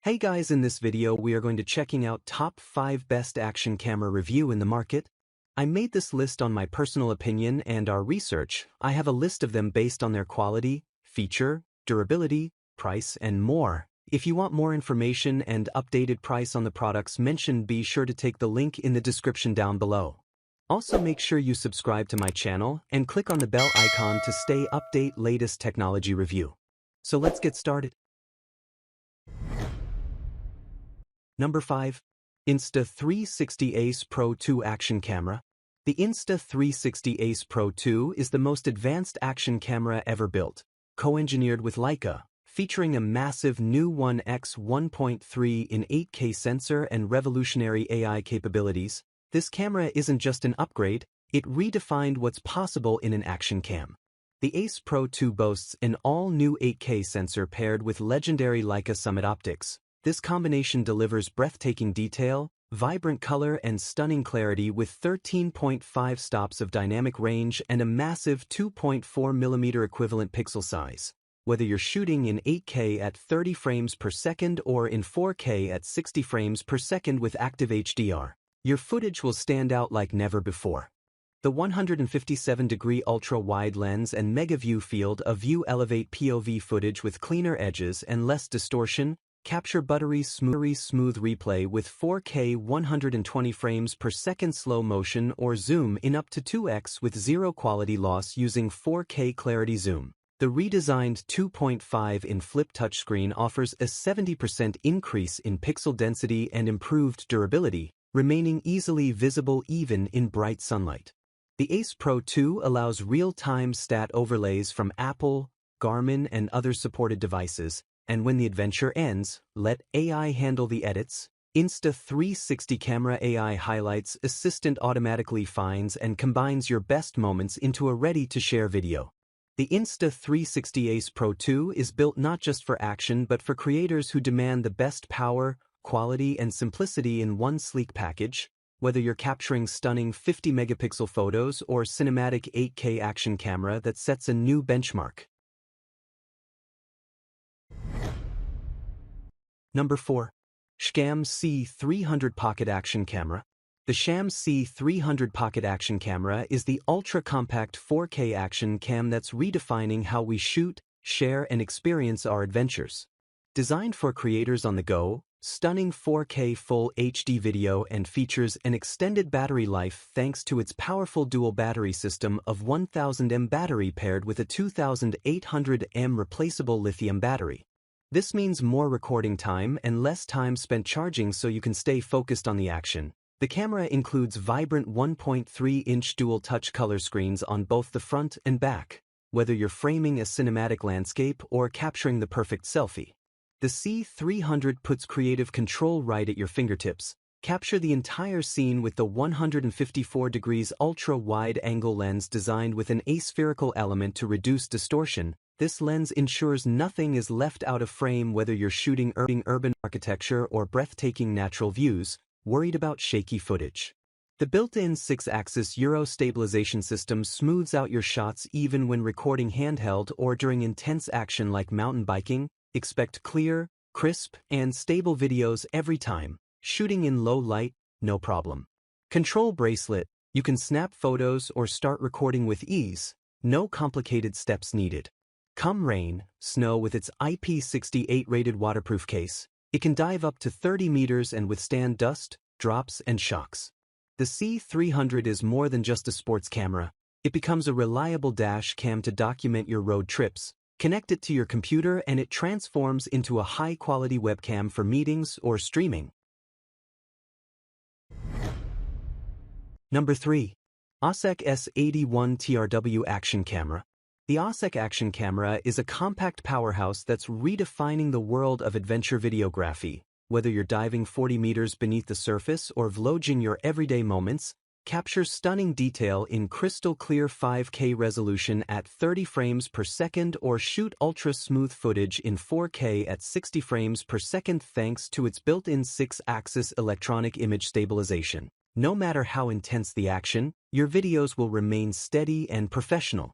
Hey guys, in this video we are going to checking out top 5 best action camera review in the market. I made this list on my personal opinion and our research. I have a list of them based on their quality, feature, durability, price, and more. If you want more information and updated price on the products mentioned, be sure to take the link in the description down below. Also make sure you subscribe to my channel and click on the bell icon to stay update latest technology review. So let's get started. Number 5. Insta360 Ace Pro 2 Action Camera. The Insta360 Ace Pro 2 is the most advanced action camera ever built, co-engineered with Leica, featuring a massive new 1x 1.3 in 8K sensor and revolutionary AI capabilities. This camera isn't just an upgrade, it redefined what's possible in an action cam. The Ace Pro 2 boasts an all-new 8K sensor paired with legendary Leica Summit optics. This combination delivers breathtaking detail, vibrant color, and stunning clarity with 13.5 stops of dynamic range and a massive 2.4mm equivalent pixel size. Whether you're shooting in 8K at 30 frames per second or in 4K at 60 frames per second with active HDR, your footage will stand out like never before. The 157-degree ultra-wide lens and mega-view field of view elevate POV footage with cleaner edges and less distortion, capture buttery smooth replay with 4K 120 frames per second slow motion, or zoom in up to 2x with zero quality loss using 4K clarity zoom. The redesigned 2.5-in flip touchscreen offers a 70% increase in pixel density and improved durability, remaining easily visible even in bright sunlight. The Ace Pro 2 allows real-time stat overlays from Apple, Garmin, and other supported devices, and when the adventure ends, let AI handle the edits. Insta360 Camera AI Highlights Assistant automatically finds and combines your best moments into a ready-to-share video. The Insta360 Ace Pro 2 is built not just for action but for creators who demand the best power, quality, and simplicity in one sleek package. Whether you're capturing stunning 50-megapixel photos or cinematic 8K action camera that sets a new benchmark. Number 4. Sham C300 Pocket Action Camera. The Sham C300 Pocket Action Camera is the ultra-compact 4K action cam that's redefining how we shoot, share, and experience our adventures. Designed for creators on the go, stunning 4K Full HD video and features an extended battery life thanks to its powerful dual battery system of 1000 mAh battery paired with a 2800 mAh replaceable lithium battery. This means more recording time and less time spent charging so you can stay focused on the action. The camera includes vibrant 1.3-inch dual-touch color screens on both the front and back, whether you're framing a cinematic landscape or capturing the perfect selfie. The C300 puts creative control right at your fingertips. Capture the entire scene with the 154 degrees ultra-wide-angle lens designed with an aspherical element to reduce distortion. This lens ensures nothing is left out of frame whether you're shooting urban architecture or breathtaking natural views, worried about shaky footage. The built-in 6-axis Euro stabilization system smooths out your shots even when recording handheld or during intense action like mountain biking. Expect clear, crisp, and stable videos every time. Shooting in low light, no problem. Control bracelet, you can snap photos or start recording with ease, no complicated steps needed. Come rain, snow, with its IP68 rated waterproof case, it can dive up to 30 meters and withstand dust, drops, and shocks. The C300 is more than just a sports camera. It becomes a reliable dash cam to document your road trips. Connect it to your computer and it transforms into a high-quality webcam for meetings or streaming. Number 3. OSEC S81 TRW Action Camera. The OSEC Action Camera is a compact powerhouse that's redefining the world of adventure videography. Whether you're diving 40 meters beneath the surface or vlogging your everyday moments, capture stunning detail in crystal-clear 5K resolution at 30 frames per second or shoot ultra-smooth footage in 4K at 60 frames per second thanks to its built-in 6-axis electronic image stabilization. No matter how intense the action, your videos will remain steady and professional.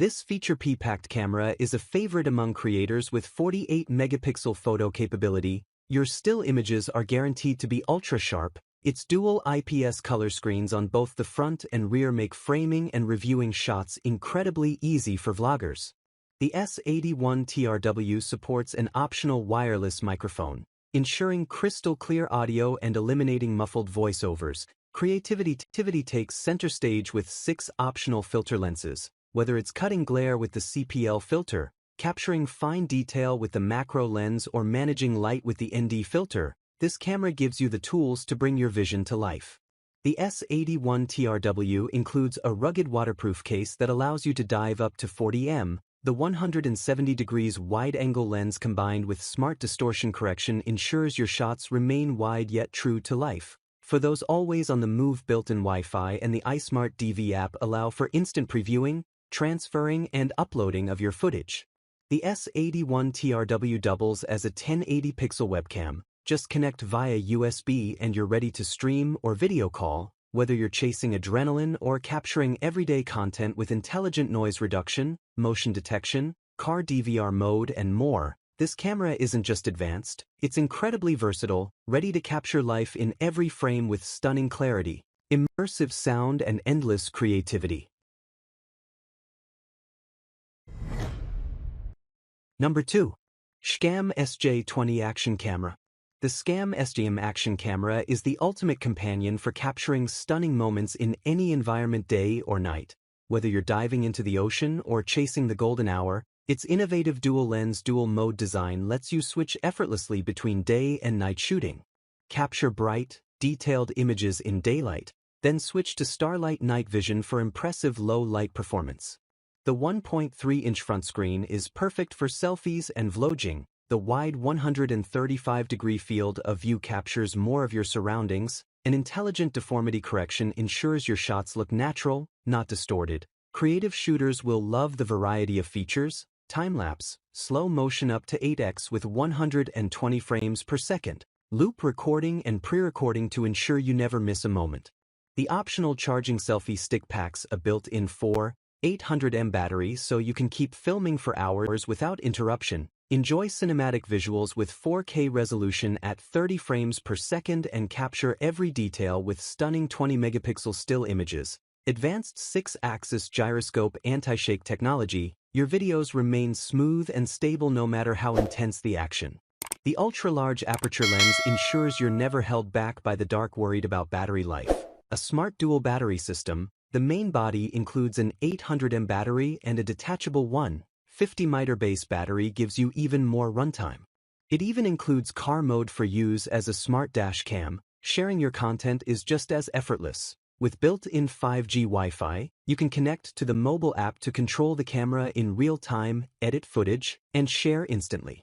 This feature-packed camera is a favorite among creators with 48-megapixel photo capability, Your still images are guaranteed to be ultra-sharp. Its dual IPS color screens on both the front and rear make framing and reviewing shots incredibly easy for vloggers. The S81TRW supports an optional wireless microphone, ensuring crystal clear audio and eliminating muffled voiceovers. Creativity takes center stage with 6 optional filter lenses, whether it's cutting glare with the CPL filter, capturing fine detail with the macro lens, or managing light with the ND filter. This camera gives you the tools to bring your vision to life. The S81TRW includes a rugged waterproof case that allows you to dive up to 40 m. The 170 degrees wide-angle lens combined with smart distortion correction ensures your shots remain wide yet true to life. For those always on the move, built-in Wi-Fi and the iSmart DV app allow for instant previewing, transferring, and uploading of your footage. The S81TRW doubles as a 1080 pixel webcam. Just connect via USB and you're ready to stream or video call, whether you're chasing adrenaline or capturing everyday content with intelligent noise reduction, motion detection, car DVR mode, and more. This camera isn't just advanced, it's incredibly versatile, ready to capture life in every frame with stunning clarity, immersive sound, and endless creativity. Number 2. Scam SJ20 Action Camera. The Scam SJ20 Action Camera is the ultimate companion for capturing stunning moments in any environment, day or night. Whether you're diving into the ocean or chasing the golden hour, its innovative dual-lens, dual-mode design lets you switch effortlessly between day and night shooting. Capture bright, detailed images in daylight, then switch to starlight night vision for impressive low-light performance. The 1.3-inch front screen is perfect for selfies and vlogging. The wide 135-degree field of view captures more of your surroundings. An intelligent deformity correction ensures your shots look natural, not distorted. Creative shooters will love the variety of features: time-lapse, slow motion up to 8x with 120 frames per second, loop recording and pre-recording to ensure you never miss a moment. The optional charging selfie stick packs a built-in 800 mAh battery so you can keep filming for hours without interruption. Enjoy cinematic visuals with 4K resolution at 30 frames per second and capture every detail with stunning 20-megapixel still images. Advanced 6-axis gyroscope anti-shake technology, your videos remain smooth and stable no matter how intense the action. The ultra-large aperture lens ensures you're never held back by the dark, worried about battery life. A smart dual battery system, the main body includes an 800 mAh battery and a detachable 150 mAh base battery gives you even more runtime. It even includes car mode for use as a smart dash cam. Sharing your content is just as effortless. With built-in 5G Wi-Fi, you can connect to the mobile app to control the camera in real time, edit footage, and share instantly.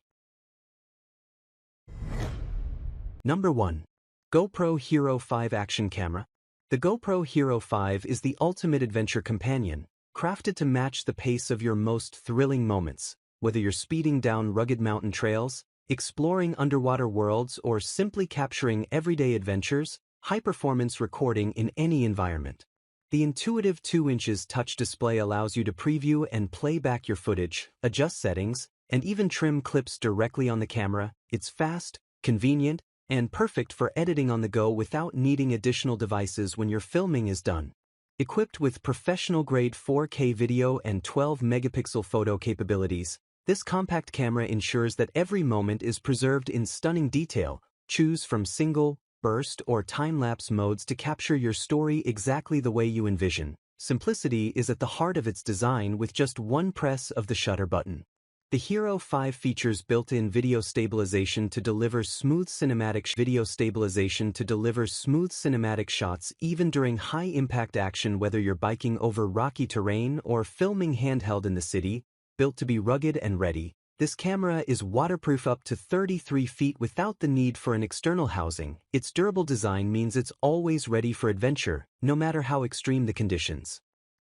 Number 1. GoPro HERO 5 Action Camera. The GoPro HERO 5 is the ultimate adventure companion, crafted to match the pace of your most thrilling moments. Whether you're speeding down rugged mountain trails, exploring underwater worlds, or simply capturing everyday adventures, high-performance recording in any environment. The intuitive 2-inch touch display allows you to preview and play back your footage, adjust settings, and even trim clips directly on the camera. It's fast, convenient, and perfect for editing on the go without needing additional devices when your filming is done. Equipped with professional-grade 4K video and 12-megapixel photo capabilities, this compact camera ensures that every moment is preserved in stunning detail. Choose from single, burst, or time-lapse modes to capture your story exactly the way you envision. Simplicity is at the heart of its design with just one press of the shutter button. The HERO 5 features built-in video stabilization to deliver smooth cinematic shots even during high-impact action, whether you're biking over rocky terrain or filming handheld in the city. Built to be rugged and ready, this camera is waterproof up to 33 feet without the need for an external housing. Its durable design means it's always ready for adventure, no matter how extreme the conditions.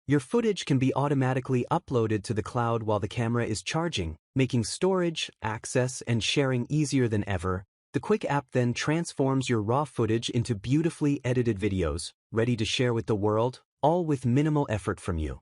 Your footage can be automatically uploaded to the cloud while the camera is charging, making storage, access, and sharing easier than ever. The quick app then transforms your raw footage into beautifully edited videos, ready to share with the world, all with minimal effort from you.